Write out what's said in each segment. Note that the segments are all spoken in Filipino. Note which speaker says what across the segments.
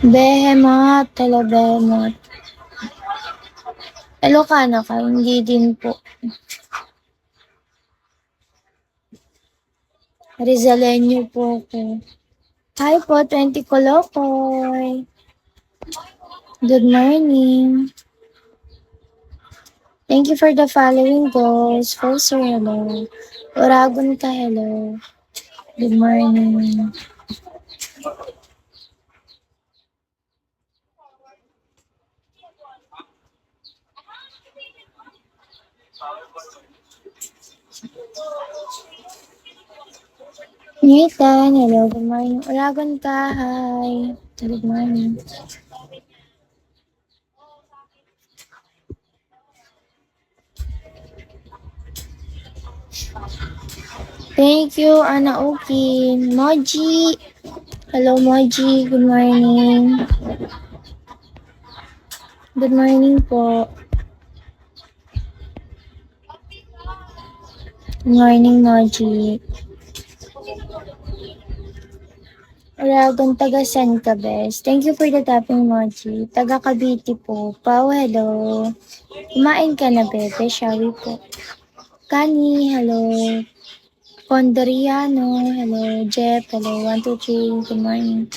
Speaker 1: Behemoth, hello Behemoth. Ilocano ka? Hindi din po. Rizaleño po ako. Hi po, 20 Kolokoy. Good morning. Thank you for the following goals. Foster, hello. Uragon ka, hello. Good morning. Nathan, hello. Good morning. Uragon ka, hi. Good morning. Thank you, Ana Okin. Moji. Hello, Moji. Good morning. Good morning po. Good morning, Moji. Uragon, taga San ka, best? Thank you for the tapping, Moji. Taga Cavite po. Pao, hello. Kumain ka na, bebe? Shawi po. Kani, hello. Condoriano, hello. Jeff, hello. 1, 2, 3. Good morning.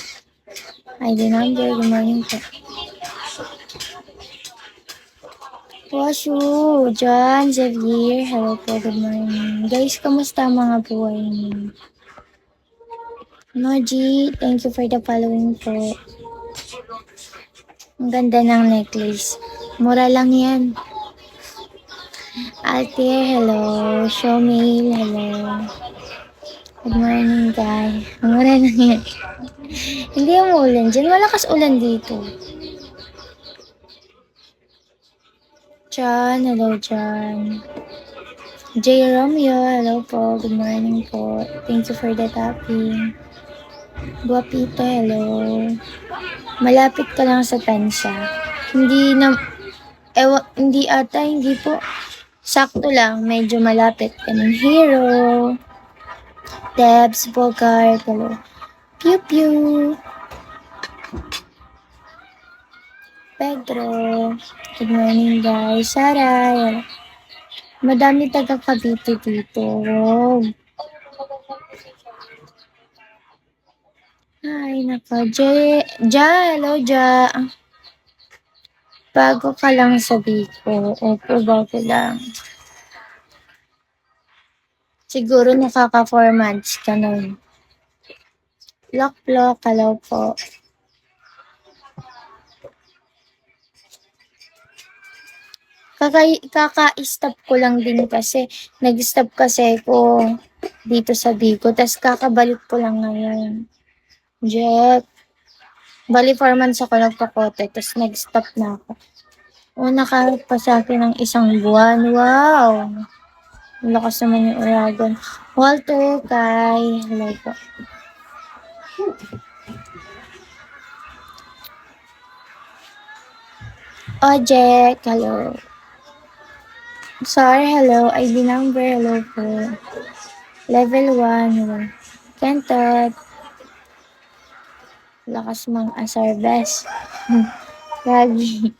Speaker 1: ID number, good morning po. Washu, John, Xavier, hello po, good morning. Guys, kamusta ang mga buhay niyo? Noji, thank you for the following po. Ang ganda ng necklace. Mura lang yan. Altair, hello. Showmail, hello. Good morning, guys. Mura lang yan. Hindi umuulan dyan. Malakas ulan dito. John, hello, John. J. Romeo, hello po. Good morning po. Thank you for the tapping. Guapito, hello. Malapit ka lang sa tansa. Hindi ata, hindi po. Sakto lang, medyo malapit. Ganun, Hero. Debs, Bogart, hello. Pew Pew. Pedro. Good morning, guys. Saray. Madami taga Cavite dito. Wow. Ay, nako. Hello, Ja. Bago ka lang sa Biko. Opo, bago lang. Siguro nakaka 4 months ka nun. Lock, hello po. Kaka-stop ko lang din kasi. Nag-stop kasi ko dito sa Biko. Tapos kakabalik ko lang ngayon. Jeff. Bali 4 months ako nagpakote. Tapos nag-stop na ako. Nakapa sa akin ng 1 buwan. Wow! Ang lakas naman yung Uragon. Walter, Kai. Hello po. Ojek, hello. Sorry, hello. ID number, hello po. Level 1, hello. Kentot. Lakas mang asar, best. Lagi.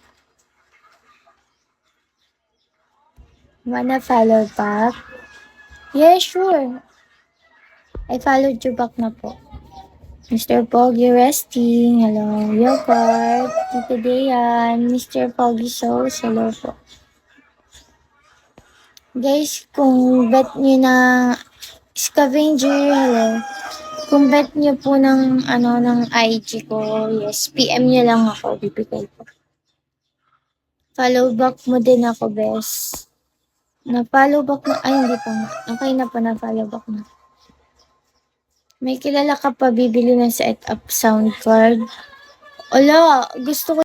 Speaker 1: Wanna follow back? Yeah, sure. I followed you back na po. Mr. Pogi resting. Hello. Yogurt. Tito Dayan. Mr. Pogi Sauce. Hello po. Guys, kung bet nyo na scavenger, hello. Kung bet nyo po ng IG ko, yes, PM nyo lang ako, bibigay ko. Follow back mo din ako, bes. Na-follow back na, ay hindi pa. Okay na pa, na-follow back na. May kilala ka pa bibili ng setup sound card? Ala, gusto ko